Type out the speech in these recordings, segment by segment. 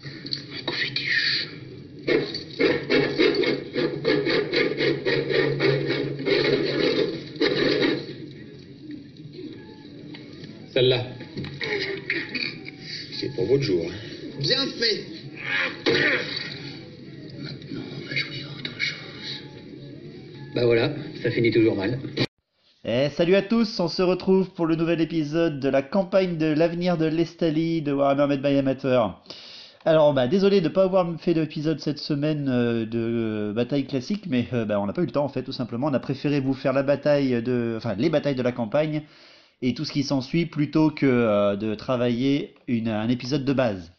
Mon coup fétiche. Celle-là. C'est pour votre jour. Bien fait. Maintenant, on va jouer à autre chose. Bah voilà, ça finit toujours mal. Salut à tous, on se retrouve pour le nouvel épisode de la campagne de l'avenir de l'Estali de Warhammer Made by Amateur. Alors désolé de ne pas avoir fait d'épisode cette semaine de bataille classique, mais on n'a pas eu le temps en fait tout simplement. On a préféré vous faire les batailles de la campagne et tout ce qui s'ensuit plutôt que de travailler un épisode de base.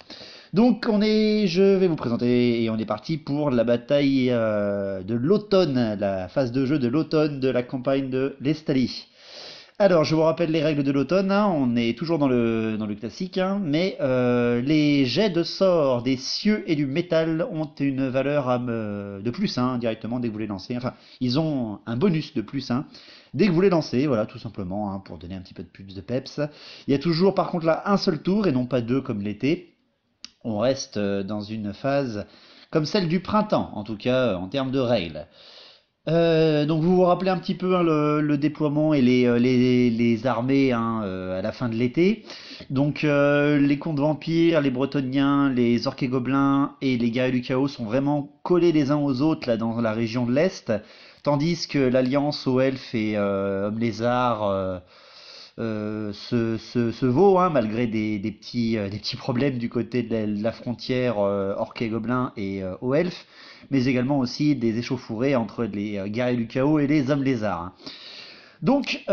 Donc je vais vous présenter et on est parti pour la bataille de l'automne, la phase de jeu de l'automne de la campagne de l'Estali. Alors je vous rappelle les règles de l'automne, hein, on est toujours dans le classique, hein, mais les jets de sorts des cieux et du métal ont une valeur de plus hein, directement dès que vous les lancez. Enfin, ils ont un bonus de plus hein, dès que vous les lancez, voilà tout simplement, hein, pour donner un petit peu de plus de peps. Il y a toujours par contre là un seul tour et non pas deux comme l'été. On reste dans une phase comme celle du printemps, en tout cas en termes de règles. Donc vous vous rappelez un petit peu hein, le déploiement et les armées hein, à la fin de l'été. Donc les contes vampires, les bretonniens, les orques et gobelins et les guerriers du chaos sont vraiment collés les uns aux autres là dans la région de l'Est, tandis que l'alliance aux elfes et hommes lézards se vaut, hein, malgré des petits problèmes du côté de la frontière orques et gobelins et aux elfes, mais également aussi des échauffourées entre les guerriers du chaos et les hommes lézards. Hein. Donc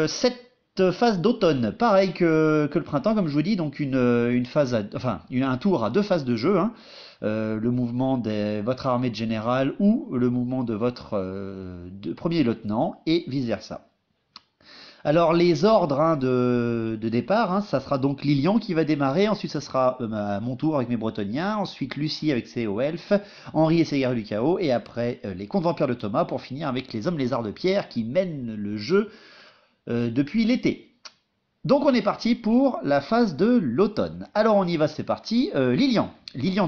cette phase d'automne, pareil que le printemps, comme je vous dis, donc un tour à deux phases de jeu. Hein. Le mouvement de votre armée de général ou le mouvement de votre premier lieutenant et vice versa. Alors les ordres hein, de départ, hein, ça sera donc Lilian qui va démarrer, ensuite ça sera mon tour avec mes bretonniens, ensuite Lucie avec ses hauts elfes, Henri et ses guerriers du chaos, et après les contes vampires de Thomas pour finir avec les hommes lézards de pierre qui mènent le jeu depuis l'été. Donc on est parti pour la phase de l'automne. Alors on y va, c'est parti. Lilian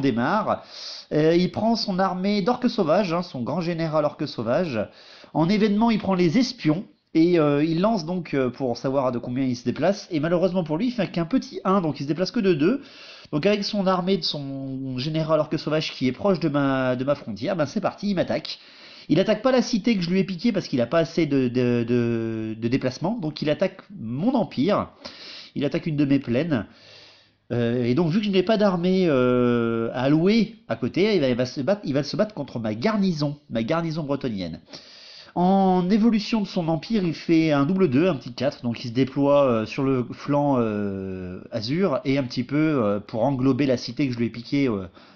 démarre, il prend son armée d'orques sauvages, hein, son grand général orques sauvages. En événement il prend les espions. Et il lance donc pour savoir de combien il se déplace. Et malheureusement pour lui, il fait qu'un petit 1, donc il se déplace que de 2. Donc avec son armée de son général orque sauvage qui est proche de ma frontière, c'est parti, il m'attaque. Il attaque pas la cité que je lui ai piquée parce qu'il n'a pas assez de déplacement. Donc il attaque mon empire. Il attaque une de mes plaines. Et donc vu que je n'ai pas d'armée à louer à côté, il va se battre contre ma garnison bretonnienne. En évolution de son empire, il fait un double 2, un petit 4, donc il se déploie sur le flanc Azur et un petit peu pour englober la cité que je lui ai piquée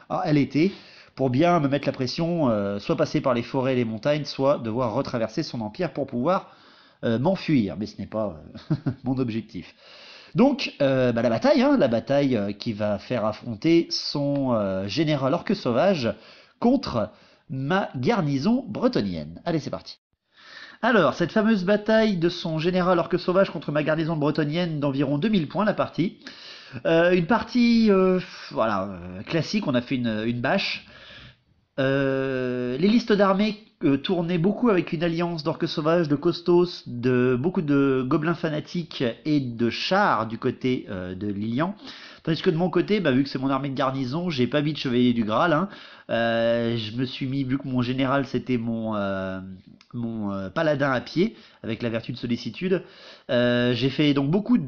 à l'été, pour bien me mettre la pression, soit passer par les forêts et les montagnes, soit devoir retraverser son empire pour pouvoir m'enfuir, mais ce n'est pas mon objectif. Donc la bataille qui va faire affronter son général orque sauvage contre ma garnison bretonnienne. Allez, c'est parti. Alors, cette fameuse bataille de son général orque sauvage contre ma garnison bretonnienne d'environ 2000 points, la partie. Une partie classique, on a fait une bâche. Les listes d'armées tournaient beaucoup avec une alliance d'orques sauvages, de costos, beaucoup de gobelins fanatiques et de chars du côté de Lilian. Tandis que de mon côté, vu que c'est mon armée de garnison, j'ai pas mis de chevalier du Graal. Hein. Je me suis mis, vu que mon général c'était mon paladin à pied, avec la vertu de sollicitude, j'ai fait donc beaucoup de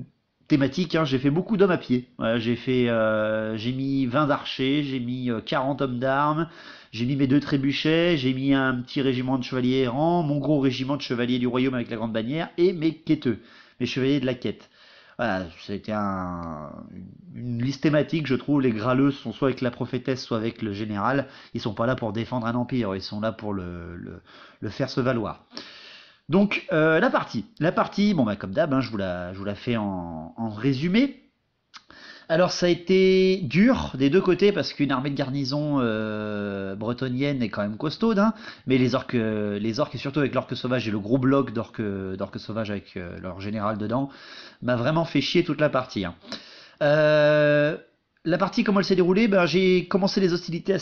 thématiques, hein, j'ai fait beaucoup d'hommes à pied. Voilà, j'ai mis 20 archers, j'ai mis 40 hommes d'armes, j'ai mis mes 2 trébuchets, j'ai mis un petit régiment de chevaliers errants, mon gros régiment de chevaliers du royaume avec la grande bannière, et mes quêteux, mes chevaliers de la quête. Voilà, c'était une liste thématique, je trouve. Les graleux sont soit avec la prophétesse, soit avec le général. Ils sont pas là pour défendre un empire, ils sont là pour le faire se valoir. Donc la partie, comme d'hab, hein, je vous la fais en résumé. Alors ça a été dur des deux côtés parce qu'une armée de garnison bretonnienne est quand même costaude, hein, mais les orques et surtout avec l'orque sauvage et le gros bloc d'orques sauvages avec leur général dedans m'a vraiment fait chier toute la partie. Hein. La partie, comment elle s'est déroulée, ben, j'ai commencé les hostilités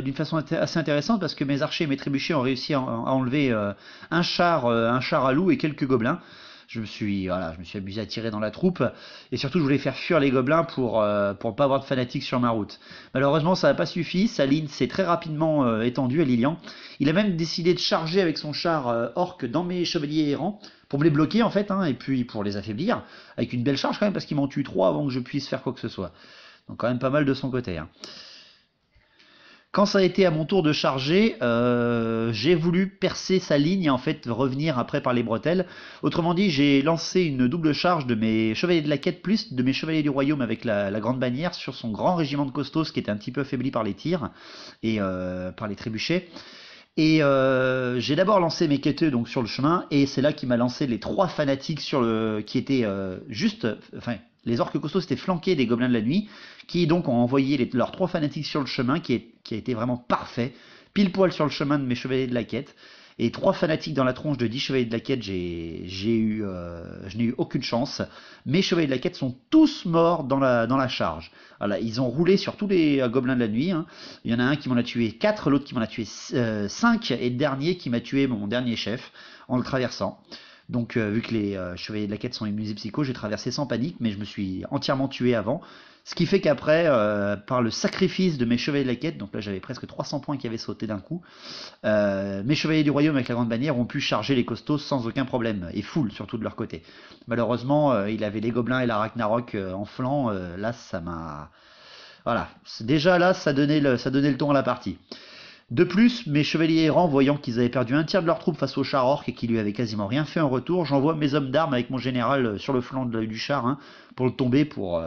d'une façon assez intéressante parce que mes archers et mes trébuchets ont réussi à enlever un char à loup et quelques gobelins. Voilà, je me suis amusé à tirer dans la troupe et surtout je voulais faire fuir les gobelins pour ne pas avoir de fanatiques sur ma route. Malheureusement ça n'a pas suffi, sa ligne s'est très rapidement étendue à Lilian. Il a même décidé de charger avec son char orc dans mes chevaliers errants pour me les bloquer en fait, hein, et puis pour les affaiblir, avec une belle charge quand même parce qu'ils m'ont tué 3 avant que je puisse faire quoi que ce soit. Donc quand même pas mal de son côté. Hein. Quand ça a été à mon tour de charger, j'ai voulu percer sa ligne et en fait revenir après par les bretelles. Autrement dit, j'ai lancé une double charge de mes chevaliers de la quête plus de mes chevaliers du royaume avec la grande bannière sur son grand régiment de costauds qui était un petit peu affaibli par les tirs et par les trébuchets. Et j'ai d'abord lancé mes quêteux donc sur le chemin et c'est là qu'il m'a lancé les 3 fanatiques qui étaient enfin les orques costauds étaient flanqués des gobelins de la nuit qui donc ont envoyé leurs 3 fanatiques sur le chemin qui a été vraiment parfait, pile poil sur le chemin de mes chevaliers de la quête. Et 3 fanatiques dans la tronche de 10 chevaliers de la quête, je n'ai eu aucune chance. Mes chevaliers de la quête sont tous morts dans la charge. Voilà, ils ont roulé sur tous les gobelins de la nuit. Hein. Il y en a un qui m'en a tué 4, l'autre qui m'en a tué 5, et le dernier qui m'a tué mon dernier chef en le traversant. Donc vu que les chevaliers de la quête sont immunisés psycho, j'ai traversé sans panique, mais je me suis entièrement tué avant. Ce qui fait qu'après, par le sacrifice de mes chevaliers de la quête, donc là j'avais presque 300 points qui avaient sauté d'un coup, mes chevaliers du royaume avec la grande bannière ont pu charger les costauds sans aucun problème, et full surtout de leur côté. Malheureusement, il avait les gobelins et la Ragnarok en flanc, là ça m'a... Voilà, déjà là ça donnait le ton à la partie. De plus, mes chevaliers errants, voyant qu'ils avaient perdu un tiers de leur troupe face au char orc et qu'ils lui avaient quasiment rien fait en retour, j'envoie mes hommes d'armes avec mon général sur le flanc du char hein, pour le tomber, pour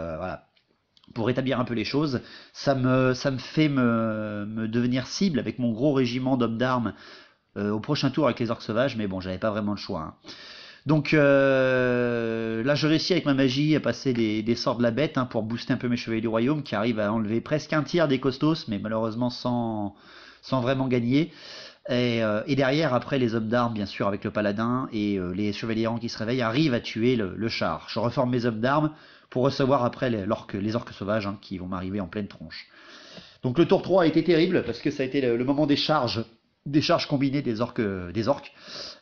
rétablir un peu les choses. Ça me fait me devenir cible avec mon gros régiment d'hommes d'armes au prochain tour avec les orques sauvages, mais bon, j'avais pas vraiment le choix. Hein. Donc là, je réussis avec ma magie à passer des sorts de la bête hein, pour booster un peu mes chevaliers du royaume qui arrivent à enlever presque un tiers des costauds, mais malheureusement sans vraiment gagner. Et derrière, après, les hommes d'armes, bien sûr, avec le paladin et les chevaliers errants qui se réveillent, arrivent à tuer le char. Je reforme mes hommes d'armes pour recevoir après les orques sauvages hein, qui vont m'arriver en pleine tronche. Donc le tour 3 a été terrible parce que ça a été le moment des charges combinées des orques.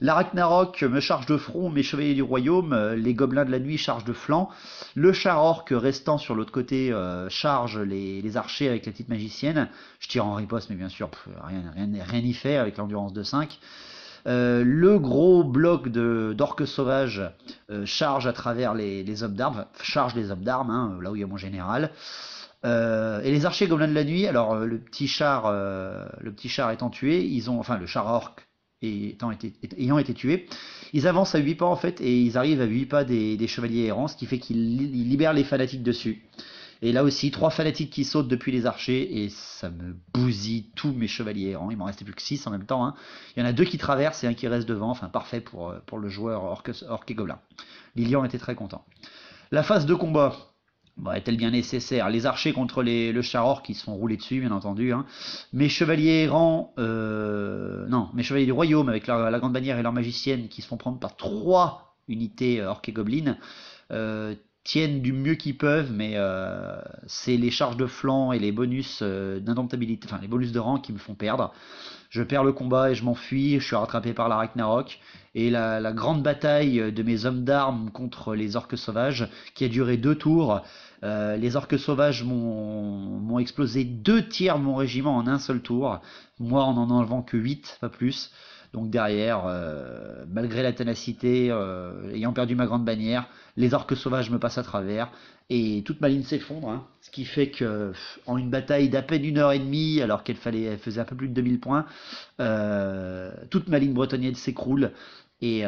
La Ragnarok me charge de front, mes chevaliers du royaume, les gobelins de la nuit chargent de flanc, le char orc restant sur l'autre côté charge les archers avec la petite magicienne. Je tire en riposte, mais bien sûr, rien n'y fait avec l'endurance de 5. Le gros bloc d'orques sauvages charge à travers les hommes d'armes, charge les hommes d'armes, hein, là où il y a mon général. Et les archers gobelins de la nuit, alors le petit char étant tué, enfin le char orc ayant été tué, ils avancent à 8 pas en fait et ils arrivent à 8 pas des chevaliers errants, ce qui fait qu'ils libèrent les fanatiques dessus. Et là aussi, 3 fanatiques qui sautent depuis les archers et ça me bousille tous mes chevaliers errants. Il m'en restait plus que 6 en même temps. Hein. Il y en a 2 qui traversent et un qui reste devant, enfin parfait pour le joueur orc et gobelin. Lilian était très content. La phase de combat. Bon, est-elle bien nécessaire? Les archers contre le char orc qui se font rouler dessus, bien entendu. Hein. Mes chevaliers errants, mes chevaliers du royaume avec la grande bannière et leur magicienne qui se font prendre par 3 unités orc et gobelines, tiennent du mieux qu'ils peuvent, mais c'est les charges de flanc et les bonus d'indomptabilité, enfin les bonus de rang qui me font perdre. Je perds le combat et je m'enfuis, je suis rattrapé par la Ragnarok. Et la grande bataille de mes hommes d'armes contre les orques sauvages, qui a duré 2 tours. Les orques sauvages m'ont explosé 2 tiers de mon régiment en un seul tour. Moi en enlevant que 8, pas plus. Donc derrière, malgré la ténacité, ayant perdu ma grande bannière, les orques sauvages me passent à travers et toute ma ligne s'effondre. Hein, ce qui fait que en une bataille d'à peine 1h30, alors qu'elle faisait un peu plus de 2000 points, toute ma ligne bretonnienne s'écroule et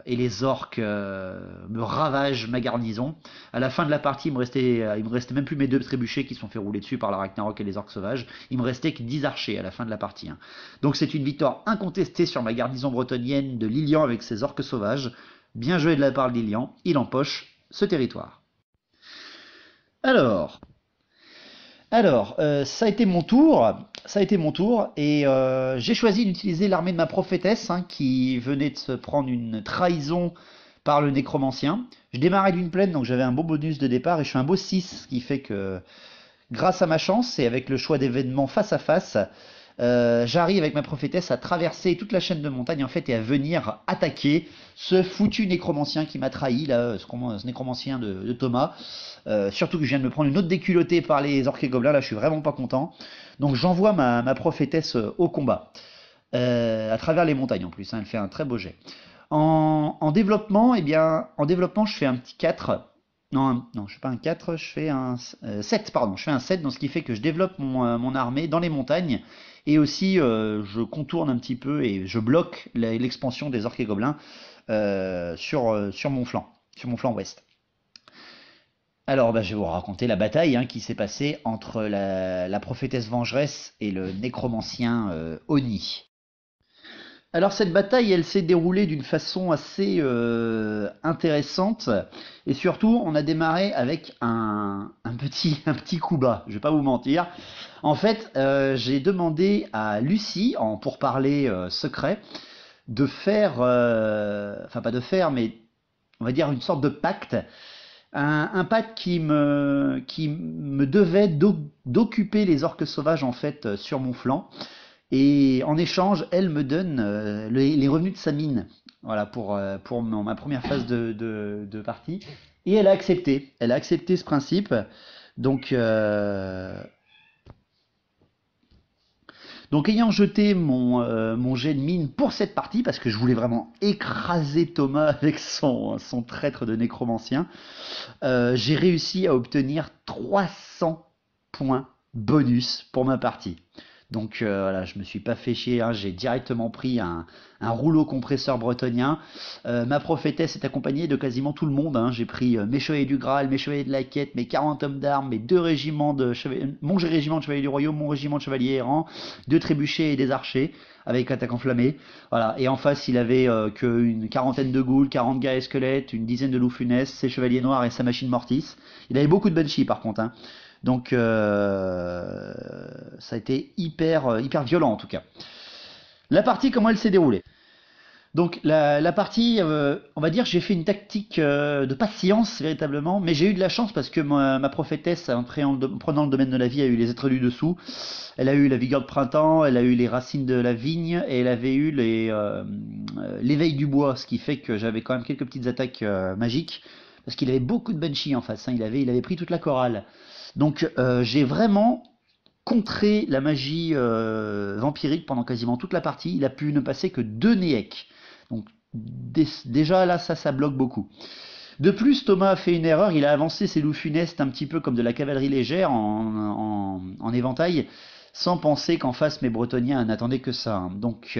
les orques me ravagent ma garnison. À la fin de la partie, il me restait même plus mes 2 trébuchets qui se sont fait rouler dessus par la Ragnarok et les orques sauvages. Il me restait que 10 archers à la fin de la partie. Hein. Donc c'est une victoire incontestée sur ma garnison bretonnienne de Lilian avec ses orques sauvages. Bien joué de la part de Lilian, il empoche ce territoire. Alors, ça a été mon tour. Et j'ai choisi d'utiliser l'armée de ma prophétesse, hein, qui venait de se prendre une trahison par le nécromancien. Je démarrais d'une plaine, donc j'avais un beau bonus de départ et je suis un beau 6, ce qui fait que grâce à ma chance et avec le choix d'événements face à face, j'arrive avec ma prophétesse à traverser toute la chaîne de montagne en fait et à venir attaquer ce foutu nécromancien qui m'a trahi, là, ce nécromancien de Thomas. Surtout que je viens de me prendre une autre déculottée par les orques et gobelins, là je suis vraiment pas content. Donc j'envoie ma prophétesse au combat. À travers les montagnes en plus, hein, elle fait un très beau jet. En développement, eh bien, en développement, je fais un petit 4. Non, je fais pas un 4, je fais un 7, pardon. Je fais un 7, donc ce qui fait que je développe mon armée dans les montagnes. Et aussi, je contourne un petit peu et je bloque l'expansion des orques et gobelins sur mon flanc ouest. Alors, je vais vous raconter la bataille hein, qui s'est passée entre la prophétesse vengeresse et le nécromancien Oni. Alors cette bataille, elle s'est déroulée d'une façon assez intéressante et surtout on a démarré avec un petit coup bas, je vais pas vous mentir. En fait, j'ai demandé à Lucie, en pourparlers secret, de faire, enfin pas de faire, mais on va dire une sorte de pacte, un pacte qui me devait d'occuper les orques sauvages en fait sur mon flanc. Et en échange, elle me donne les revenus de sa mine, voilà, pour ma première phase de partie. Et elle a accepté ce principe. Donc ayant jeté mon jet de mine pour cette partie, parce que je voulais vraiment écraser Thomas avec son traître de nécromancien, j'ai réussi à obtenir 300 points bonus pour ma partie. Donc voilà, je me suis pas fait chier, hein, j'ai directement pris un rouleau compresseur bretonien. Ma prophétesse est accompagnée de quasiment tout le monde. Hein. J'ai pris mes chevaliers du Graal, mes chevaliers de la quête, mes 40 hommes d'armes, mes 2 régiments mon régiment de chevaliers du royaume, mon régiment de chevaliers errants, 2 trébuchets et des archers avec attaque enflammée. Voilà. Et en face, il avait qu'une quarantaine de ghouls, 40 gars et squelettes, une dizaine de loups funestes, ses chevaliers noirs et sa machine mortis. Il avait beaucoup de banshees par contre. Hein. Donc ça a été hyper violent en tout cas. La partie, comment elle s'est déroulée? Donc la partie, on va dire, j'ai fait une tactique de patience véritablement, mais j'ai eu de la chance parce que ma prophétesse, en prenant le domaine de la vie, a eu les êtres du dessous. Elle a eu la vigueur de printemps, elle a eu les racines de la vigne, et elle avait eu l'éveil du bois, ce qui fait que j'avais quand même quelques petites attaques magiques, parce qu'il avait beaucoup de banshees en face, hein, il avait pris toute la chorale. Donc j'ai vraiment contré la magie vampirique pendant quasiment toute la partie. Il a pu ne passer que 2 Néek. Donc déjà là, ça bloque beaucoup. De plus, Thomas a fait une erreur. Il a avancé ses loups funestes un petit peu comme de la cavalerie légère en éventail, sans penser qu'en face mes Bretoniens n'attendaient que ça. Donc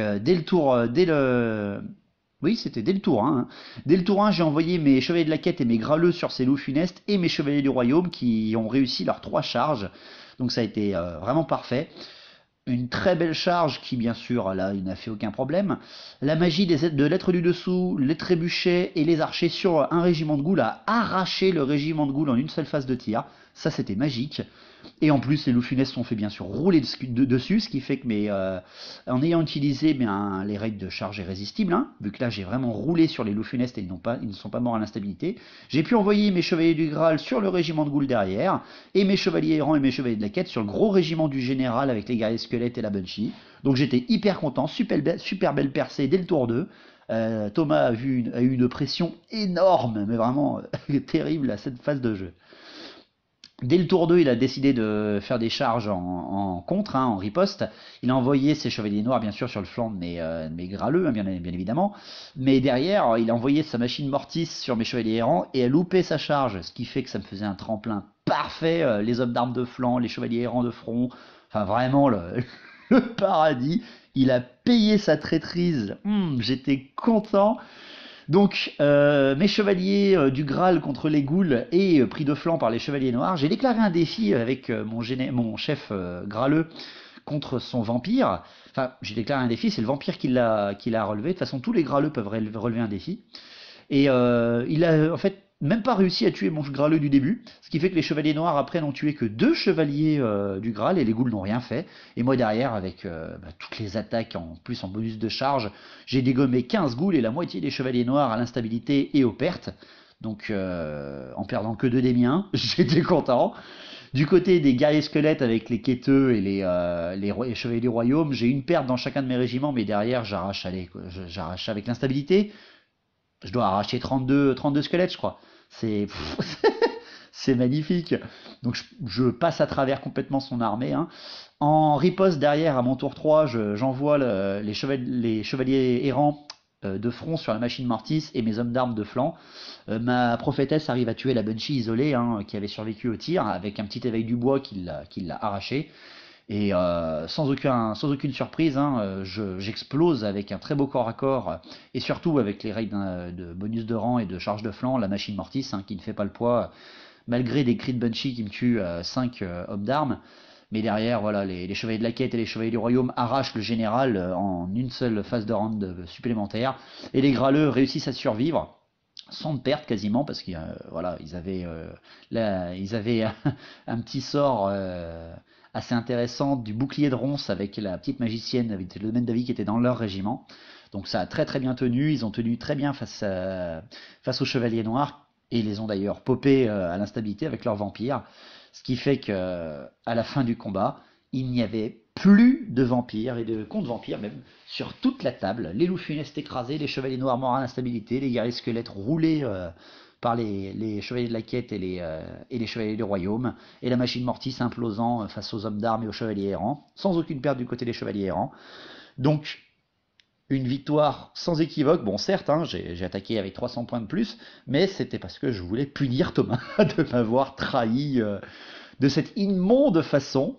oui, c'était dès le tour 1. Hein. Dès le tour 1, j'ai envoyé mes chevaliers de la quête et mes graleux sur ces loups funestes et mes chevaliers du royaume qui ont réussi leurs 3 charges. Donc ça a été vraiment parfait. Une très belle charge qui, bien sûr, là, il n'a fait aucun problème. La magie de l'être du dessous, les trébuchets et les archers sur un régiment de ghouls a arraché le régiment de ghouls en une seule phase de tir. Ça, c'était magique. Et en plus, les loups funestes sont fait bien sûr rouler dessus, ce qui fait que en ayant utilisé les règles de charge irrésistibles, hein, vu que là j'ai vraiment roulé sur les loups funestes et ils ne sont pas morts à l'instabilité, j'ai pu envoyer mes chevaliers du Graal sur le régiment de ghouls derrière, et mes chevaliers errants et mes chevaliers de la quête sur le gros régiment du général avec les guerriers squelettes et la Banshee. Donc j'étais hyper content, super belle percée dès le tour 2. Thomas a eu une pression énorme, mais vraiment terrible à cette phase de jeu. Dès le tour 2, il a décidé de faire des charges en contre, hein, en riposte. Il a envoyé ses chevaliers noirs, bien sûr, sur le flanc de mes graleux, hein, bien évidemment. Mais derrière, il a envoyé sa machine mortis sur mes chevaliers errants et a loupé sa charge. Ce qui fait que ça me faisait un tremplin parfait. Les hommes d'armes de flanc, les chevaliers errants de front. Enfin, vraiment, le paradis. Il a payé sa traîtrise. J'étais content. Donc, mes chevaliers du Graal contre les ghouls et pris de flanc par les chevaliers noirs, j'ai déclaré un défi avec mon chef graleux contre son vampire. Enfin, j'ai déclaré un défi, c'est le vampire qui l'a relevé. De toute façon, tous les graleux peuvent relever un défi. Et en fait, même pas réussi à tuer mon Graleux du début, ce qui fait que les chevaliers noirs après n'ont tué que 2 chevaliers du Graal et les ghouls n'ont rien fait. Et moi derrière, avec toutes les attaques en plus en bonus de charge, j'ai dégommé 15 ghouls et la moitié des chevaliers noirs à l'instabilité et aux pertes. Donc en perdant que 2 des miens, j'étais content. Du côté des guerriers squelettes avec les quêteux et les chevaliers du royaume, j'ai une perte dans chacun de mes régiments, mais derrière j'arrache avec l'instabilité. Je dois arracher 32 squelettes, je crois. C'est c'est magnifique. Donc je passe à travers complètement son armée. Hein. En riposte derrière, à mon tour 3, j'envoie les chevaliers errants de front sur la machine Mortis et mes hommes d'armes de flanc. Ma prophétesse arrive à tuer la Banshee isolée hein, qui avait survécu au tir avec un petit éveil du bois qui l'a arraché. Et sans aucune surprise, hein, j'explose avec un très beau corps à corps et surtout avec les raids de bonus de rang et de charge de flanc, la machine Mortis hein, qui ne fait pas le poids malgré des cris de Banshee qui me tuent 5 hommes d'armes. Mais derrière, voilà, les chevaliers de la quête et les chevaliers du royaume arrachent le général en une seule phase de round supplémentaire et les graleux réussissent à survivre. Sans perte quasiment parce qu'ils voilà, ils avaient un petit sort assez intéressant du bouclier de ronce avec la petite magicienne avec le domaine d'avis qui était dans leur régiment. Donc ça a très très bien tenu, ils ont tenu très bien face aux chevaliers noirs et ils les ont d'ailleurs popés à l'instabilité avec leurs vampires. Ce qui fait que à la fin du combat, il n'y avait plus de vampires et de contre-vampires même sur toute la table. Les loups funestes écrasés, les chevaliers noirs morts à l'instabilité, les guerriers squelettes roulés par les chevaliers de la quête et les chevaliers du royaume, et la machine Mortis implosant face aux hommes d'armes et aux chevaliers errants, sans aucune perte du côté des chevaliers errants. Donc une victoire sans équivoque. Bon certes, hein, j'ai attaqué avec 300 points de plus, mais c'était parce que je voulais punir Thomas de m'avoir trahi de cette immonde façon.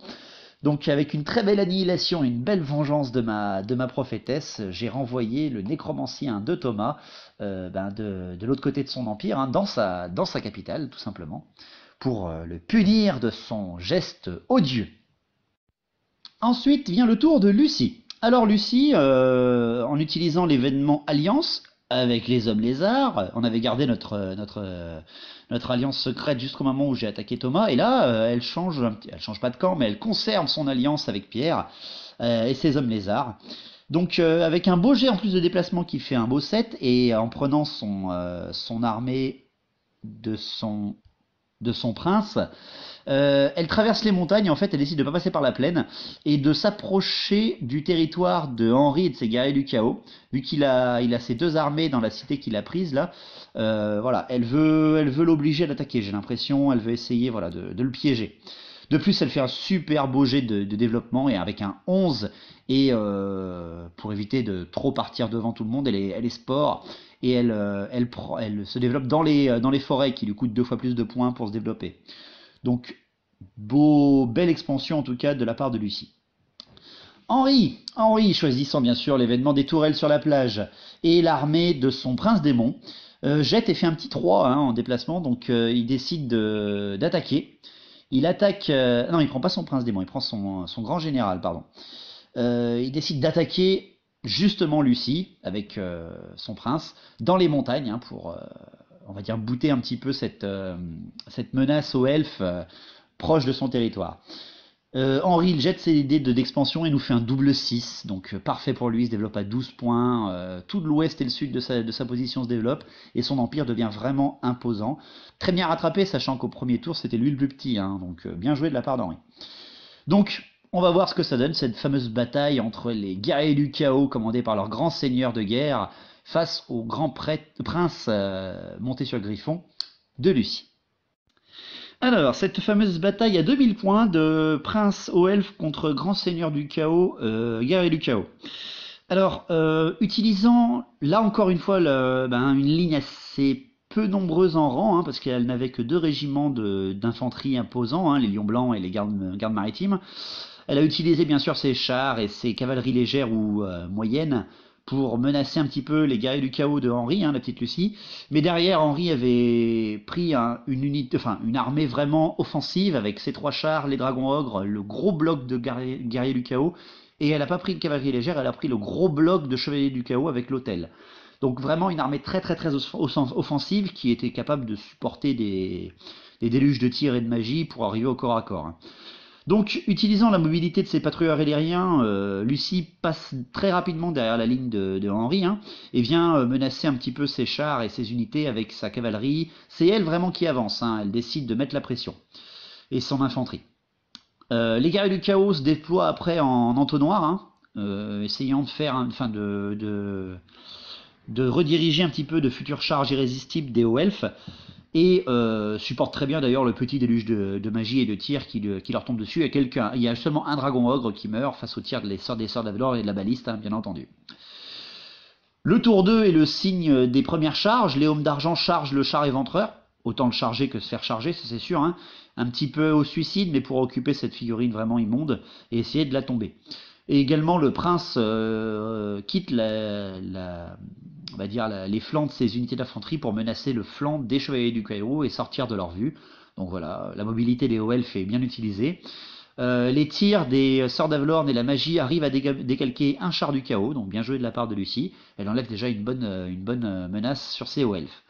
Donc avec une très belle annihilation et une belle vengeance de ma prophétesse, j'ai renvoyé le nécromancien de Thomas de l'autre côté de son empire, hein, dans sa capitale tout simplement, pour le punir de son geste odieux. Ensuite vient le tour de Lucie. Alors Lucie, en utilisant l'événement Alliance avec les hommes lézards, on avait gardé notre alliance secrète jusqu'au moment où j'ai attaqué Thomas, et là elle change pas de camp, mais elle conserve son alliance avec Pierre et ses hommes lézards. Donc avec un beau jet en plus de déplacement qui fait un beau 7, et en prenant son armée de son prince, elle traverse les montagnes. En fait elle décide de ne pas passer par la plaine et de s'approcher du territoire de Henri et de ses guerriers du chaos, vu qu'il a ses 2 armées dans la cité qu'il a prise là. Voilà, elle veut l'obliger à l'attaquer, j'ai l'impression, elle veut essayer voilà, de le piéger. De plus, elle fait un super beau jet de développement, et avec un 11, et pour éviter de trop partir devant tout le monde, elle est sport, et elle se développe dans les forêts qui lui coûtent 2 fois plus de points pour se développer. Donc, belle expansion en tout cas de la part de Lucie. Henri, choisissant bien sûr l'événement des tourelles sur la plage et l'armée de son prince démon, jette et fait un petit 3 hein, en déplacement, donc il décide d'attaquer. Il attaque... non, il prend pas son prince démon, il prend son grand général, pardon. Il décide d'attaquer justement Lucie avec son prince dans les montagnes hein, pour... on va dire bouter un petit peu cette menace aux elfes proche de son territoire. Henri il jette ses dés d'expansion et nous fait un double 6, donc parfait pour lui, il se développe à 12 points, tout l'ouest et le sud de sa position se développe, et son empire devient vraiment imposant. Très bien rattrapé, sachant qu'au premier tour c'était lui le plus petit, hein, donc bien joué de la part d'Henri. Donc on va voir ce que ça donne, cette fameuse bataille entre les guerriers du chaos commandés par leur grand seigneur de guerre, face au grand prince monté sur Griffon de Lucie. Alors, cette fameuse bataille à 2000 points de prince aux elfes contre grand seigneur du chaos, guerrier du chaos. Alors, utilisant là encore une fois une ligne assez peu nombreuse en rang, hein, parce qu'elle n'avait que 2 régiments d'infanterie imposants, hein, les lions blancs et les gardes maritimes. Elle a utilisé bien sûr ses chars et ses cavaleries légères ou moyennes pour menacer un petit peu les guerriers du chaos de Henri, hein, la petite Lucie. Mais derrière, Henri avait pris une armée vraiment offensive avec ses 3 chars, les dragons ogres, le gros bloc de guerriers du chaos. Et elle n'a pas pris de cavalerie légère, elle a pris le gros bloc de chevaliers du chaos avec l'hôtel. Donc vraiment une armée très offensive qui était capable de supporter des déluges de tirs et de magie pour arriver au corps à corps, hein. Donc, utilisant la mobilité de ses patrouilleurs aériens, Lucie passe très rapidement derrière la ligne de Henry, hein, et vient menacer un petit peu ses chars et ses unités avec sa cavalerie. C'est elle vraiment qui avance, hein, elle décide de mettre la pression, et son infanterie. Les guerriers du chaos se déploient après en entonnoir, hein, essayant de faire, de rediriger un petit peu de futures charges irrésistibles des hauts elfes, et supporte très bien d'ailleurs le petit déluge de magie et de tir qui leur tombe dessus. Il y a seulement un dragon ogre qui meurt face au tir des sorts d'Avelor et de la baliste, hein, bien entendu. Le tour 2 est le signe des premières charges. Les hommes d'argent chargent le char éventreur. Autant le charger que se faire charger, ça c'est sûr, hein. Un petit peu au suicide, mais pour occuper cette figurine vraiment immonde et essayer de la tomber. Et également le prince quitte on va dire les flancs de ses unités d'infanterie pour menacer le flanc des chevaliers du chaos et sortir de leur vue. Donc voilà, la mobilité des hauts elfes est bien utilisée. Les tirs des sorts d'Avelorn et la magie arrivent à décalquer un char du chaos, donc bien joué de la part de Lucie. Elle enlève déjà une bonne menace sur ses hauts elfes.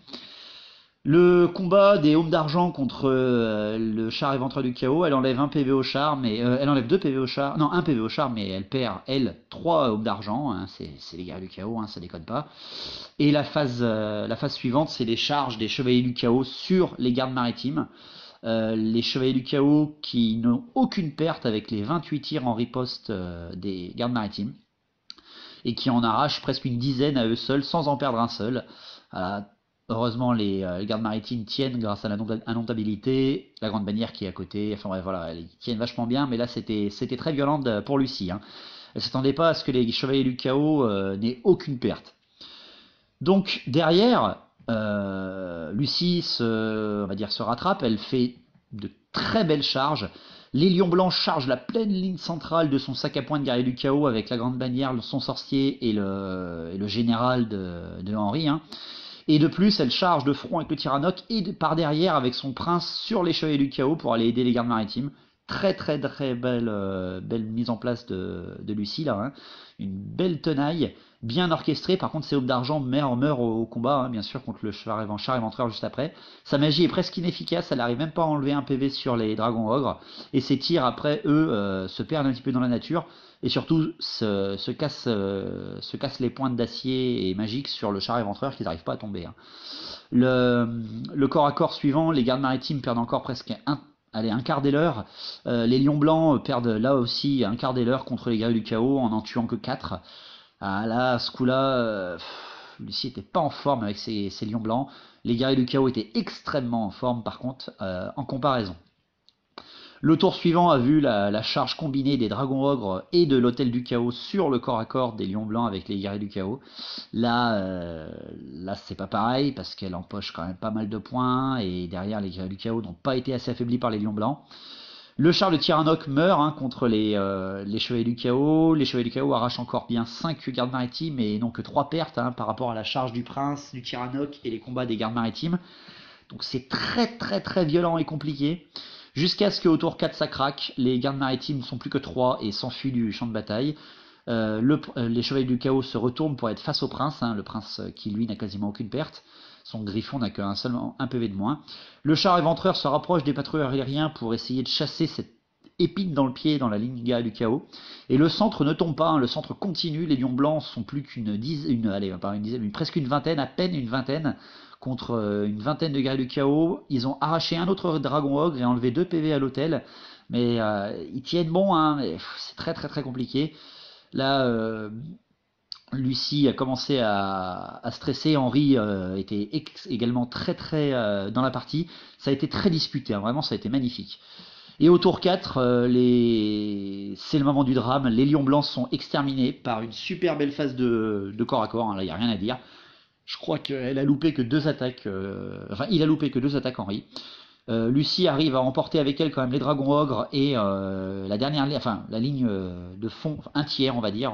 Le combat des Hommes d'Argent contre le char éventreur du chaos, elle enlève un PV au char, mais elle enlève 2 PV au char, non 1 PV au char, mais elle perd 3 Hommes d'Argent, hein, c'est les guerriers du chaos, hein, ça déconne pas. Et la phase suivante, c'est les charges des chevaliers du chaos sur les gardes maritimes. Les chevaliers du chaos qui n'ont aucune perte avec les 28 tirs en riposte des gardes maritimes, et qui en arrachent presque une dizaine à eux seuls, sans en perdre un seul. Heureusement, les gardes maritimes tiennent grâce à l'indomptabilité, la grande bannière qui est à côté, enfin bref, voilà, ils tiennent vachement bien, mais là c'était très violent pour Lucie, hein. Elle s'attendait pas à ce que les chevaliers du chaos n'aient aucune perte. Donc derrière, Lucie on va dire, se rattrape, elle fait de très belles charges. Les lions blancs chargent la pleine ligne centrale de son sac à poing de guerrier du chaos avec la grande bannière, son sorcier et le général de Henry, hein. Et de plus, elle charge de front avec le Tyrannoc et par derrière avec son prince sur les chevaliers du chaos pour aller aider les gardes maritimes. Très belle mise en place de Lucie là, hein. Une belle tenaille, bien orchestrée. Par contre, ces hommes d'argent meurent au combat, hein, bien sûr, contre le char éventreur juste après. Sa magie est presque inefficace, elle n'arrive même pas à enlever un PV sur les dragons ogres. Et ses tirs après, eux, se perdent un petit peu dans la nature. Et surtout se cassent les pointes d'acier et magiques sur le char éventreur qu'ils n'arrivent pas à tomber, hein. Le corps à corps suivant, les gardes maritimes perdent encore presque un quart des leurs. Les lions blancs perdent là aussi un quart des leurs contre les guerriers du chaos en tuant que 4. Là, à ce coup-là, Lucie n'était pas en forme avec ses lions blancs. Les guerriers du chaos étaient extrêmement en forme par contre, en comparaison. Le tour suivant a vu la charge combinée des dragons ogres et de l'hôtel du chaos sur le corps à corps des lions blancs avec les guerriers du chaos. Là c'est pas pareil parce qu'elle empoche quand même pas mal de points et derrière les guerriers du chaos n'ont pas été assez affaiblis par les lions blancs. Le char de Tyrannoc meurt, hein, contre les chevaliers du chaos. Les chevaliers du chaos arrachent encore bien 5 gardes maritimes et n'ont que 3 pertes, hein, par rapport à la charge du prince, du Tyrannoc et les combats des gardes maritimes. Donc c'est très violent et compliqué. Jusqu'à ce qu'au tour 4 ça craque, les gardes maritimes ne sont plus que 3 et s'enfuient du champ de bataille. Les chevaliers du chaos se retournent pour être face au prince, hein, le prince qui lui n'a quasiment aucune perte. Son griffon n'a qu'un PV de moins. Le char éventreur se rapproche des patrouilleurs aériens pour essayer de chasser cette épine dans le pied dans la ligne du chaos. Et le centre ne tombe pas, hein, le centre continue. Les lions blancs sont plus presque une vingtaine, à peine une vingtaine, contre une vingtaine de guerriers du chaos. Ils ont arraché un autre dragon ogre et enlevé 2 PV à l'hôtel. Mais ils tiennent bon, hein, mais c'est très compliqué. Là, Lucie a commencé à stresser. Henry était également très dans la partie. Ça a été très disputé, hein, vraiment ça a été magnifique. Et au tour 4, c'est le moment du drame. Les lions blancs sont exterminés par une super belle phase de corps à corps, hein, là il n'y a rien à dire. Je crois qu'elle a loupé que 2 attaques, il a loupé que 2 attaques Henry. Lucie arrive à emporter avec elle quand même les dragons ogres et la ligne de fond, un tiers on va dire,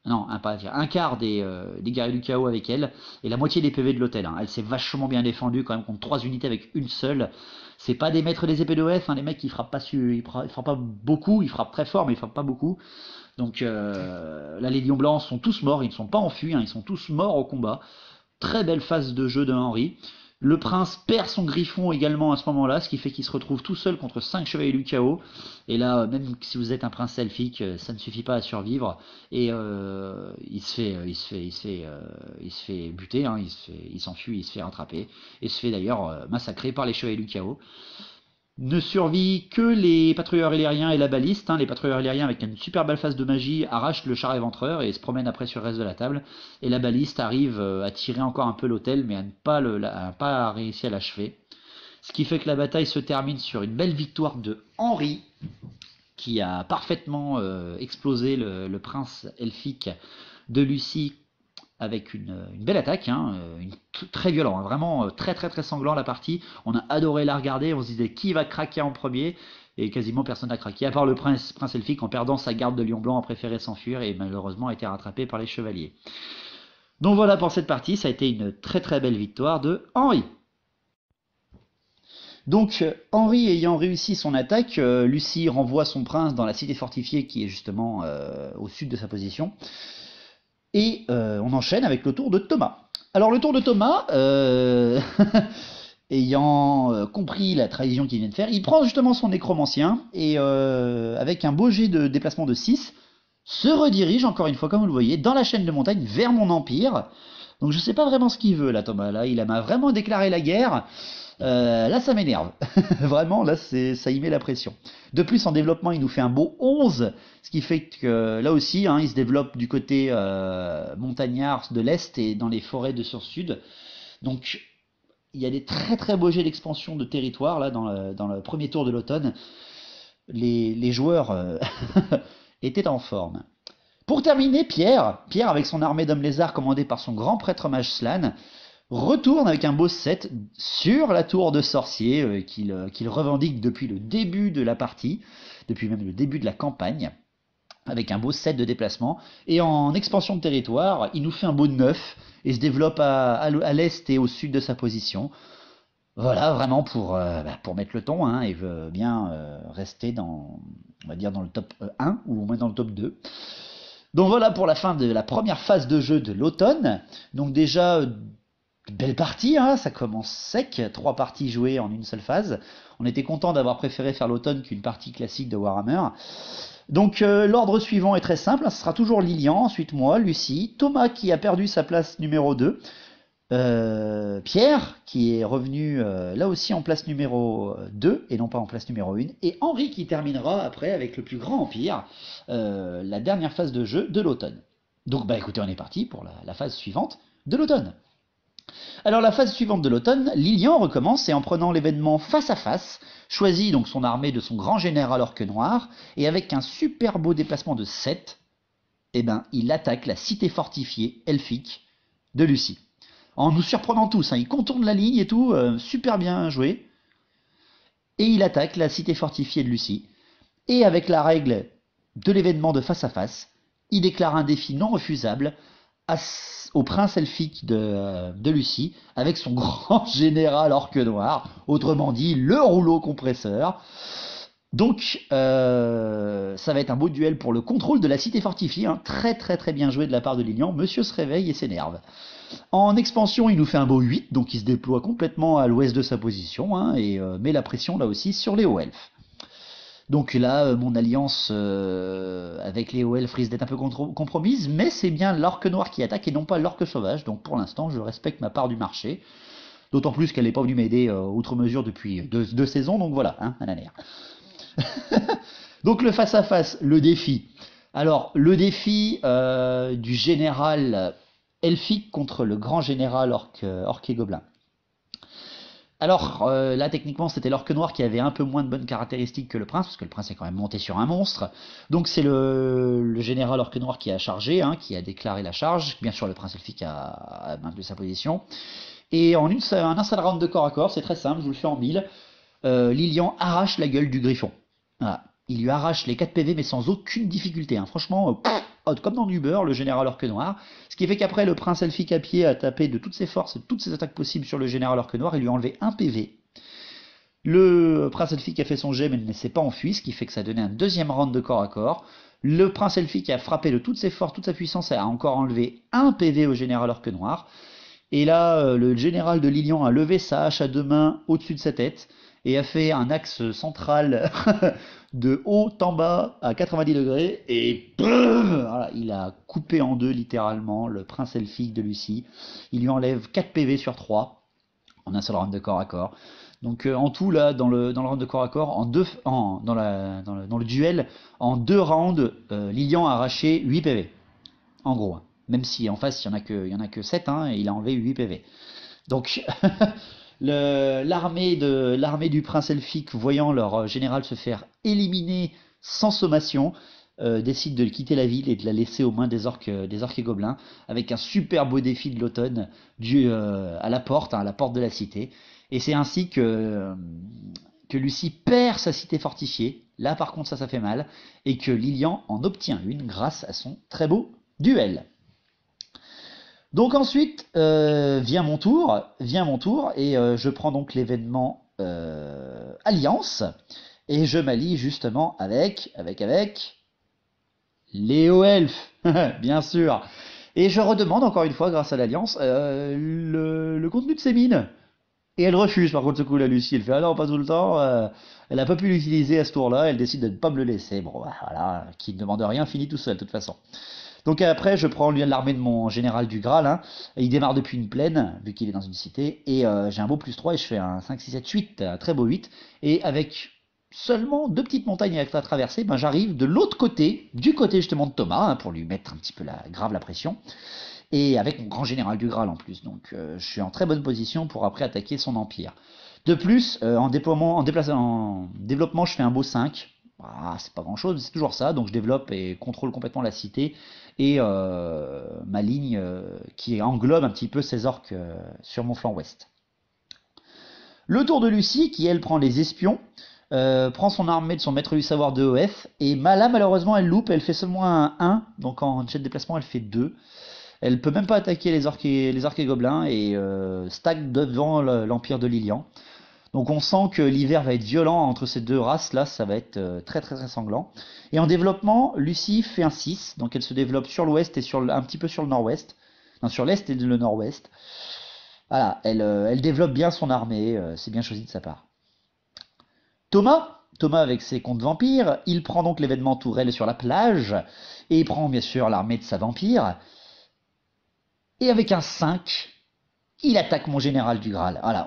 un quart des guerriers du chaos avec elle, et la moitié des PV de l'hôtel, hein. Elle s'est vachement bien défendue quand même contre 3 unités avec une seule. C'est pas des maîtres des épées d'OF, hein, les mecs ils frappent pas ils frappent pas beaucoup, ils frappent très fort mais ils frappent pas beaucoup. Donc là les lions blancs sont tous morts, ils ne sont pas enfuis, hein, ils sont tous morts au combat. Très belle phase de jeu de Henri. Le prince perd son griffon également à ce moment-là, ce qui fait qu'il se retrouve tout seul contre 5 chevaliers du chaos. Et là, même si vous êtes un prince elfique, ça ne suffit pas à survivre. Et il se fait buter, hein, il s'enfuit, il se fait rattraper. Et se fait d'ailleurs massacrer par les chevaliers du chaos. Ne survit que les patrouilleurs illériens et la baliste. Hein. Les patrouilleurs illériens, avec une super belle phase de magie, arrachent le char éventreur et se promènent après sur le reste de la table. Et la baliste arrive à tirer encore un peu l'hôtel, mais à ne pas réussir à l'achever. Ce qui fait que la bataille se termine sur une belle victoire de Henri, qui a parfaitement explosé le prince elfique de Lucie avec une belle attaque, hein, très violent, hein, vraiment très très très sanglant la partie. On a adoré la regarder, on se disait qui va craquer en premier, et quasiment personne n'a craqué, à part le prince elfique en perdant sa garde de lion blanc a préféré s'enfuir et malheureusement a été rattrapé par les chevaliers. Donc voilà pour cette partie, ça a été une très très belle victoire de Henri. Donc Henri ayant réussi son attaque, Lucie renvoie son prince dans la cité fortifiée qui est justement au sud de sa position. Et on enchaîne avec le tour de Thomas. Alors le tour de Thomas, ayant compris la trahison qu'il vient de faire, il prend justement son nécromancien et avec un beau jet de déplacement de 6, se redirige encore une fois, comme vous le voyez, dans la chaîne de montagne vers mon empire. Donc je sais pas vraiment ce qu'il veut là Thomas, là il m'a vraiment déclaré la guerre. Là ça m'énerve, vraiment là ça y met la pression. De plus en développement il nous fait un beau 11, ce qui fait que là aussi hein, il se développe du côté montagnard de l'Est et dans les forêts de sur-sud. Donc il y a des très très beaux jets d'expansion de territoire là dans le premier tour de l'automne. Les joueurs étaient en forme. Pour terminer, Pierre avec son armée d'hommes lézards commandée par son grand prêtre mage Slann, retourne avec un beau set sur la tour de sorcier qu'il revendique depuis le début de la partie, depuis même le début de la campagne, avec un beau set de déplacement. Et en expansion de territoire, il nous fait un beau 9 et se développe à l'est et au sud de sa position. Voilà, vraiment pour mettre le ton, hein, et veut bien rester on va dire dans le top 1 ou au moins dans le top 2. Donc voilà pour la fin de la première phase de jeu de l'automne. Donc déjà... belle partie, hein, ça commence sec, 3 parties jouées en une seule phase. On était content d'avoir préféré faire l'automne qu'une partie classique de Warhammer. Donc l'ordre suivant est très simple, hein, ce sera toujours Lilian, ensuite moi, Lucie, Thomas qui a perdu sa place numéro 2, Pierre qui est revenu là aussi en place numéro 2 et non pas en place numéro 1, et Henri qui terminera après avec le plus grand empire, la dernière phase de jeu de l'automne. Donc bah écoutez, on est parti pour la phase suivante de l'automne. Alors la phase suivante de l'automne, Lilian recommence et en prenant l'événement face à face, choisit donc son armée de son grand général orque noir, et avec un super beau déplacement de 7, il attaque la cité fortifiée elfique de Lucie. En nous surprenant tous, hein, il contourne la ligne et tout, super bien joué, et il attaque la cité fortifiée de Lucie, et avec la règle de l'événement de face à face, il déclare un défi non refusable au prince elfique de Lucie, avec son grand général orque noir, autrement dit le rouleau compresseur. Donc ça va être un beau duel pour le contrôle de la cité fortifiée, hein. Très très très bien joué de la part de Lilian, monsieur se réveille et s'énerve. En expansion, il nous fait un beau 8, donc il se déploie complètement à l'ouest de sa position, hein, et met la pression là aussi sur les hauts elfes. Donc là, mon alliance avec les hauts elfes risque d'être un peu compromise, mais c'est bien l'orque noir qui attaque et non pas l'orque sauvage, donc pour l'instant je respecte ma part du marché, d'autant plus qu'elle n'est pas venue m'aider outre mesure depuis 2 saisons, donc voilà, hein, nanana. Donc le face-à-face, le défi. Alors le défi du général elfique contre le grand général orque et gobelin. Alors là techniquement c'était l'orque noir qui avait un peu moins de bonnes caractéristiques que le prince, parce que le prince est quand même monté sur un monstre. Donc c'est le général orque noir qui a chargé, hein, qui a déclaré la charge. Bien sûr le prince elfique a maintenu sa position. Et en un seul round de corps à corps, c'est très simple, je vous le fais en 1000. Lilian arrache la gueule du griffon. Voilà. Il lui arrache les 4 PV mais sans aucune difficulté, hein. Franchement, comme dans du beurre, le général orque noir. Ce qui fait qu'après le prince elfique à pied a tapé de toutes ses forces et toutes ses attaques possibles sur le général orque noir et lui a enlevé 1 PV. Le prince elfique a fait son jet mais ne s'est pas enfui, ce qui fait que ça a donné un deuxième round de corps à corps. Le prince elfique a frappé de toutes ses forces, toute sa puissance, a encore enlevé un PV au général orque noir. Et là, le général de Lilian a levé sa hache à deux mains au-dessus de sa tête et a fait un axe central de haut en bas à 90 degrés et voilà, il a coupé en deux littéralement le prince elfique de Lucie. Il lui enlève 4 PV sur 3 en un seul round de corps à corps. Donc en tout là dans le round de corps à corps, dans le duel, en 2 rounds, Lilian a arraché 8 PV. En gros. Hein. Même si en face il y en a que 7, hein, et il a enlevé 8 PV. Donc l'armée du prince elfique, voyant leur général se faire éliminer sans sommation, décide de quitter la ville et de la laisser aux mains des orques et gobelins, avec un super beau défi de l'automne à la porte de la cité. Et c'est ainsi que Lucie perd sa cité fortifiée. Là par contre ça fait mal. Et que Lilian en obtient une grâce à son très beau duel. Donc ensuite vient mon tour et je prends donc l'événement Alliance et je m'allie justement avec Léo Elf, bien sûr. Et je redemande encore une fois grâce à l'Alliance le contenu de ses mines. Et elle refuse par contre ce coup la Lucie, elle fait ah non pas tout le temps, elle n'a pas pu l'utiliser à ce tour-là, elle décide de ne pas me le laisser. Bon voilà, qui ne demande rien finit tout seul de toute façon. Donc après, je prends l'armée de mon général du Graal, hein, et il démarre depuis une plaine, vu qu'il est dans une cité, et j'ai un beau +3 et je fais un 5, 6, 7, 8, un très beau 8, et avec seulement 2 petites montagnes à traverser, ben j'arrive de l'autre côté, du côté justement de Thomas, hein, pour lui mettre un petit peu grave la pression, et avec mon grand général du Graal en plus, donc je suis en très bonne position pour après attaquer son empire. De plus, en développement, je fais un beau 5, c'est pas grand chose, mais c'est toujours ça, donc je développe et contrôle complètement la cité et ma ligne qui englobe un petit peu ces orques sur mon flanc ouest. Le tour de Lucie, qui elle prend les espions, prend son armée de son maître du savoir de OF, et là malheureusement elle loupe, elle fait seulement un 1, donc en jet de déplacement elle fait 2. Elle peut même pas attaquer les orques et gobelins et stack devant l'empire de Lilian. Donc on sent que l'hiver va être violent entre ces deux races, là ça va être très très très sanglant. Et en développement, Lucie fait un 6, donc elle se développe sur l'ouest et un petit peu sur le nord-ouest. Non, sur l'est et le nord-ouest. Voilà, elle développe bien son armée, c'est bien choisi de sa part. Thomas avec ses contes vampires, il prend donc l'événement Tourelle sur la plage, et il prend bien sûr l'armée de sa vampire. Et avec un 5, il attaque mon général du Graal. Voilà,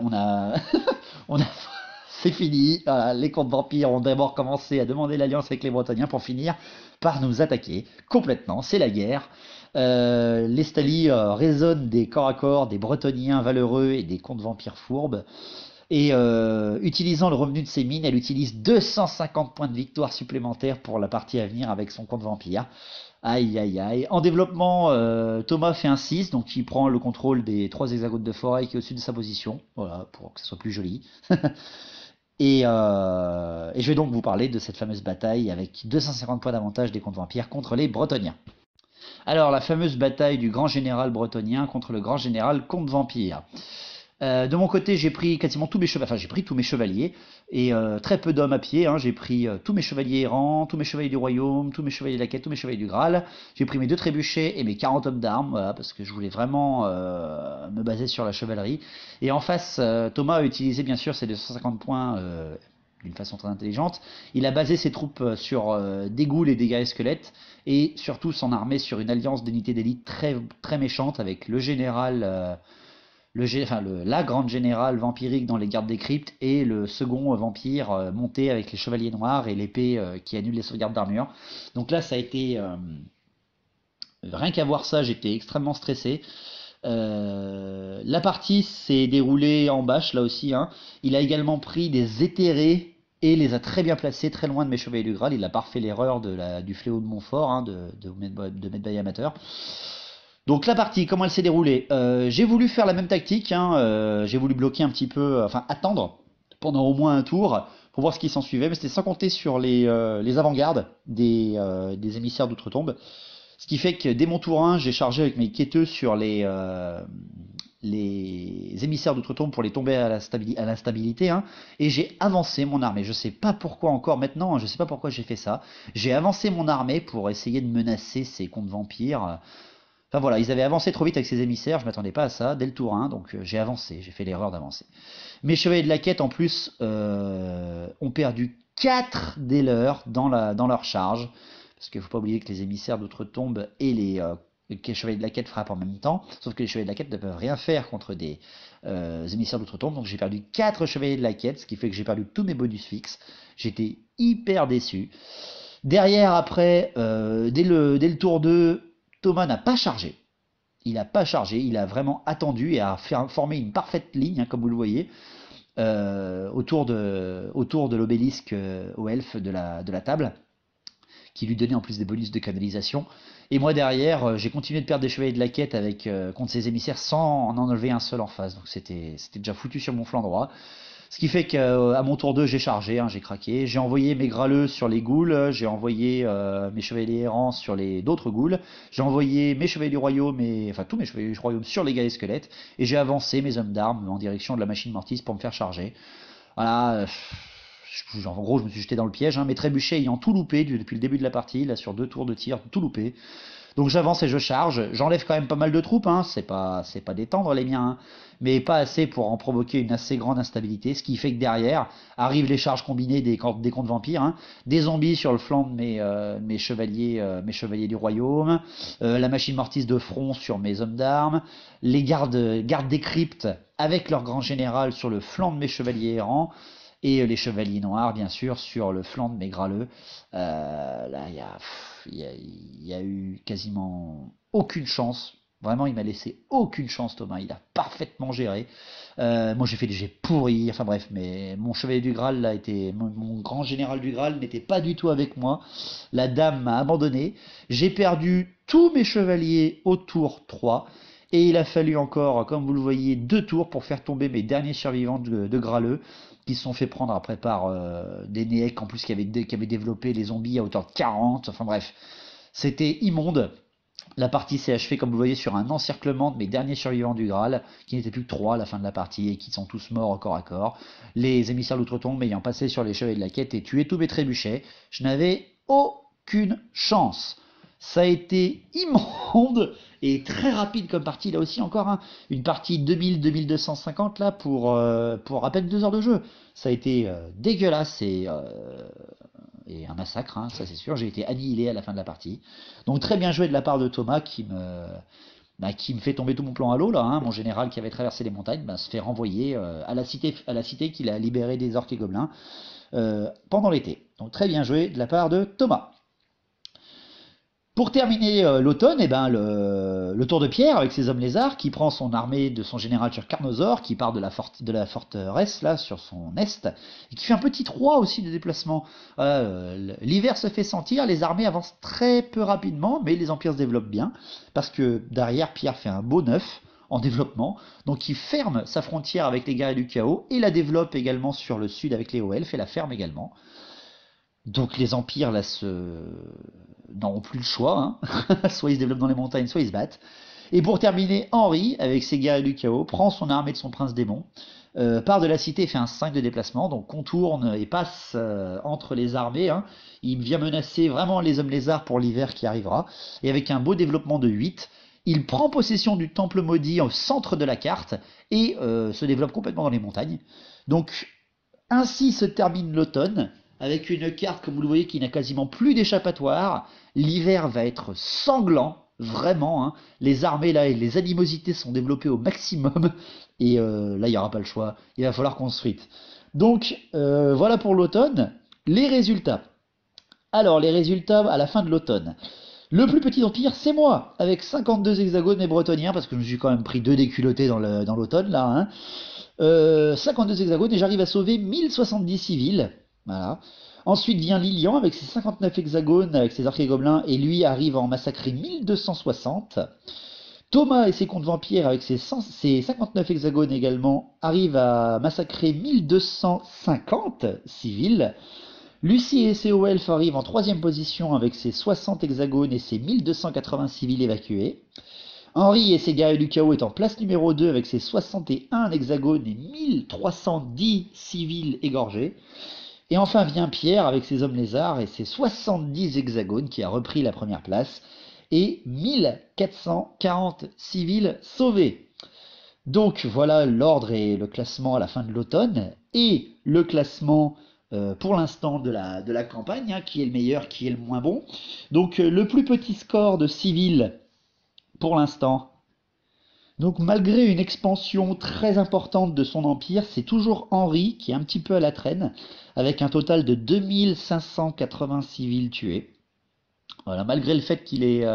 c'est fini. Voilà, les contes vampires ont d'abord commencé à demander l'alliance avec les Bretoniens pour finir par nous attaquer complètement. C'est la guerre. Les Stali résonnent des corps à corps, des Bretoniens valeureux et des contes vampires fourbes. Et utilisant le revenu de ses mines, elle utilise 250 points de victoire supplémentaires pour la partie à venir avec son compte vampire. Aïe aïe aïe. En développement, Thomas fait un 6, donc il prend le contrôle des 3 hexagones de forêt qui est au-dessus de sa position. Voilà, pour que ce soit plus joli. Et je vais donc vous parler de cette fameuse bataille avec 250 points d'avantage des contes vampires contre les Bretoniens. Alors, la fameuse bataille du grand général bretonien contre le grand général comte vampire. De mon côté, j'ai pris quasiment tous mes chevaliers, enfin j'ai pris tous mes chevaliers et très peu d'hommes à pied. Hein. J'ai pris tous mes chevaliers errants, tous mes chevaliers du royaume, tous mes chevaliers de la quête, tous mes chevaliers du Graal. J'ai pris mes 2 trébuchets et mes 40 hommes d'armes, voilà, parce que je voulais vraiment me baser sur la chevalerie. Et en face, Thomas a utilisé bien sûr ses 250 points d'une façon très intelligente. Il a basé ses troupes sur des ghouls et des guerriers squelettes et surtout son armée sur une alliance d'unités d'élite très, très méchante avec le général. La grande générale vampirique dans les gardes des cryptes et le second vampire monté avec les chevaliers noirs et l'épée qui annule les sauvegardes d'armure. Donc là ça a été rien qu'à voir ça j'étais extrêmement stressé. La partie s'est déroulée en bâche là aussi, hein. Il a également pris des éthérés et les a très bien placés très loin de mes chevaliers du Graal. Il a pas refait l'erreur du fléau de Montfort, hein, de Medbay amateur. Donc la partie, comment elle s'est déroulée, j'ai voulu faire la même tactique, hein, j'ai voulu bloquer un petit peu, enfin attendre pendant au moins un tour pour voir ce qui s'en suivait, mais c'était sans compter sur les avant-gardes des émissaires d'outre-tombe. Ce qui fait que dès mon tour 1, j'ai chargé avec mes quêteux sur les les émissaires d'outre-tombe pour les tomber à l'instabilité, hein, et j'ai avancé mon armée. Je sais pas pourquoi encore maintenant, je sais pas pourquoi j'ai fait ça. J'ai avancé mon armée pour essayer de menacer ces contes vampires. Enfin voilà, ils avaient avancé trop vite avec ces émissaires, je m'attendais pas à ça, dès le tour 1, donc j'ai avancé, j'ai fait l'erreur d'avancer. Mes chevaliers de la quête, en plus, ont perdu 4 des leurs dans leur charge, parce qu'il faut pas oublier que les émissaires d'outre-tombe et les chevaliers de la quête frappent en même temps, sauf que les chevaliers de la quête ne peuvent rien faire contre des émissaires d'outre-tombe, donc j'ai perdu 4 chevaliers de la quête, ce qui fait que j'ai perdu tous mes bonus fixes. J'étais hyper déçu. Derrière, après, dès le tour 2, Thomas n'a pas chargé. Il n'a pas chargé, il a vraiment attendu et a formé une parfaite ligne, hein, comme vous le voyez, autour de l'obélisque au elfe de la table, qui lui donnait en plus des bonus de canalisation. Et moi derrière, j'ai continué de perdre des chevaliers de la quête contre ses émissaires sans en enlever un seul en face. Donc c'était déjà foutu sur mon flanc droit. Ce qui fait qu'à mon tour 2, j'ai chargé, hein, j'ai craqué. J'ai envoyé mes graleux sur les ghouls, j'ai envoyé mes chevaliers errants sur les d'autres ghouls, j'ai envoyé mes chevaliers du royaume, enfin tous mes chevaliers du royaume sur les guerriers squelettes, et j'ai avancé mes hommes d'armes en direction de la machine mortis pour me faire charger. Voilà, en gros je me suis jeté dans le piège, hein, mes trébuchets ayant tout loupé depuis le début de la partie, là sur 2 tours de tir, tout loupé. Donc j'avance et je charge, j'enlève quand même pas mal de troupes, hein, c'est pas des tendres les miens, hein, mais pas assez pour en provoquer une assez grande instabilité, ce qui fait que derrière arrivent les charges combinées des contes vampires, hein, des zombies sur le flanc de mes chevaliers du royaume, la machine mortis de front sur mes hommes d'armes, les gardes des cryptes avec leur grand général sur le flanc de mes chevaliers errants, et les chevaliers noirs, bien sûr, sur le flanc de mes graleux. Là, il y a eu quasiment aucune chance. Vraiment, il m'a laissé aucune chance, Thomas. Il a parfaitement géré. Moi, j'ai fait des jets pourris. Enfin bref, mais mon chevalier du Graal, là, mon grand général du Graal n'était pas du tout avec moi. La dame m'a abandonné. J'ai perdu tous mes chevaliers au tour 3. Et il a fallu encore, comme vous le voyez, 2 tours pour faire tomber mes derniers survivants de Graleux, qui se sont fait prendre après par des Néèques en plus qui avaient développé les zombies à hauteur de 40. Enfin bref, c'était immonde. La partie s'est achevée, comme vous le voyez, sur un encerclement de mes derniers survivants du Graal, qui n'étaient plus que 3 à la fin de la partie et qui sont tous morts au corps à corps. Les émissaires d'outre-tombe ayant passé sur les chevaliers de la quête et tué tous mes trébuchets, je n'avais aucune chance. Ça a été immonde et très rapide comme partie, là aussi encore, hein, une partie 2000-2250 là pour à peine 2 heures de jeu. Ça a été dégueulasse et un massacre, hein, ça c'est sûr. J'ai été annihilé à la fin de la partie. Donc très bien joué de la part de Thomas qui me fait tomber tout mon plan à l'eau là, hein. Mon général qui avait traversé les montagnes se fait renvoyer à la cité qu'il a libérée des orques et gobelins pendant l'été. Donc très bien joué de la part de Thomas. Pour terminer l'automne, le tour de Pierre avec ses hommes lézards qui prend son armée de son général sur Carnosaur, qui part de la forteresse là sur son est, et qui fait un petit 3 aussi de déplacement. L'hiver se fait sentir, les armées avancent très peu rapidement, mais les empires se développent bien, parce que derrière Pierre fait un beau 9 en développement, donc il ferme sa frontière avec les guerriers du chaos, et la développe également sur le sud avec les hauts elfes, et la ferme également. Donc les empires là n'auront plus le choix, hein. Soit ils se développent dans les montagnes, soit ils se battent. Et pour terminer, Henri, avec ses guerriers du chaos, prend son armée de son prince démon, part de la cité et fait un 5 de déplacement, donc contourne et passe entre les armées, hein. Il vient menacer vraiment les hommes lézards pour l'hiver qui arrivera, et avec un beau développement de 8, il prend possession du temple maudit au centre de la carte, et se développe complètement dans les montagnes. Donc ainsi se termine l'automne, avec une carte, comme vous le voyez, qui n'a quasiment plus d'échappatoire. L'hiver va être sanglant, vraiment, hein. Les armées, là, et les animosités sont développées au maximum. Et là, il n'y aura pas le choix. Il va falloir qu'on se frite. Donc, voilà pour l'automne. Les résultats. Alors, les résultats à la fin de l'automne. Le plus petit empire, c'est moi, avec 52 hexagones et bretoniens, parce que je me suis quand même pris 2 déculottés dans l'automne, là, hein. 52 hexagones, et j'arrive à sauver 1070 civils. Voilà. Ensuite vient Lilian avec ses 59 hexagones, avec ses arcs et gobelins, et lui arrive à en massacrer 1260. Thomas et ses contes vampires avec ses 59 hexagones également arrivent à massacrer 1250 civils. Lucie et ses hauts elfes arrivent en 3e position avec ses 60 hexagones et ses 1280 civils évacués. Henry et ses guerriers du chaos est en place numéro 2 avec ses 61 hexagones et 1310 civils égorgés. Et enfin vient Pierre avec ses hommes lézards et ses 70 hexagones qui a repris la première place et 1440 civils sauvés. Donc voilà l'ordre et le classement à la fin de l'automne et le classement pour l'instant de la campagne, hein, qui est le meilleur, qui est le moins bon. Donc le plus petit score de civils pour l'instant. Donc malgré une expansion très importante de son empire, c'est toujours Henri qui est un petit peu à la traîne, avec un total de 2580 civils tués. Voilà, malgré le fait qu'il ait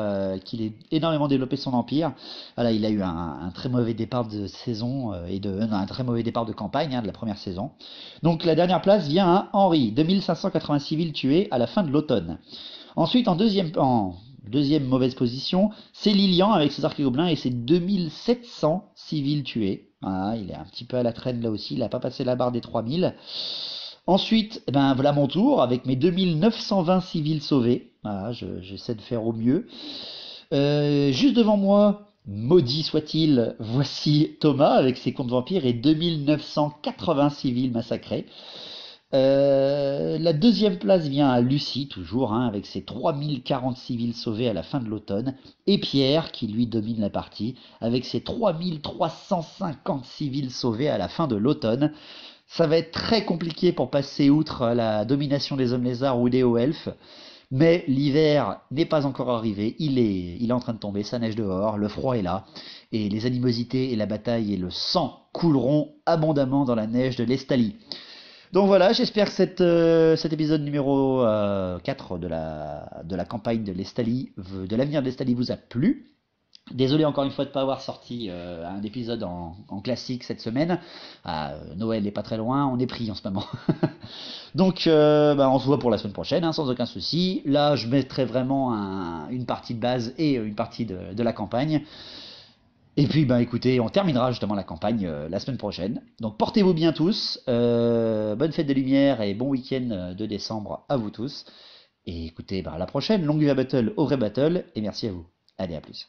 énormément développé son empire, voilà, il a eu un très mauvais départ de saison un très mauvais départ de campagne, hein, de la première saison. Donc la dernière place vient à Henri, 2580 civils tués à la fin de l'automne. Ensuite, en deuxième mauvaise position, c'est Lilian avec ses archégoblins et ses 2700 civils tués. Voilà, il est un petit peu à la traîne là aussi, il n'a pas passé la barre des 3000. Ensuite, voilà mon tour avec mes 2920 civils sauvés. Voilà, j'essaie de faire au mieux. Juste devant moi, maudit soit-il, voici Thomas avec ses contes vampires et 2980 civils massacrés. La deuxième place vient à Lucie, toujours, hein, avec ses 3040 civils sauvés à la fin de l'automne, et Pierre, qui lui domine la partie, avec ses 3350 civils sauvés à la fin de l'automne. Ça va être très compliqué pour passer outre la domination des hommes lézards ou des hauts elfes, mais l'hiver n'est pas encore arrivé, il est en train de tomber, ça neige dehors, le froid est là, et les animosités et la bataille et le sang couleront abondamment dans la neige de l'Estalie. Donc voilà, j'espère que cet épisode numéro 4 de la campagne de l'Estalie, de l'avenir de l'Estalie vous a plu. Désolé encore une fois de ne pas avoir sorti un épisode en classique cette semaine. Noël n'est pas très loin, on est pris en ce moment. Donc on se voit pour la semaine prochaine, hein, sans aucun souci. Là je mettrai vraiment une partie de base et une partie de la campagne. Et puis écoutez, on terminera justement la campagne la semaine prochaine. Donc portez-vous bien tous, bonne fête des Lumières et bon week-end de décembre à vous tous. Et écoutez, à la prochaine, longue vie à battle au vrai battle, et merci à vous. Allez, à plus.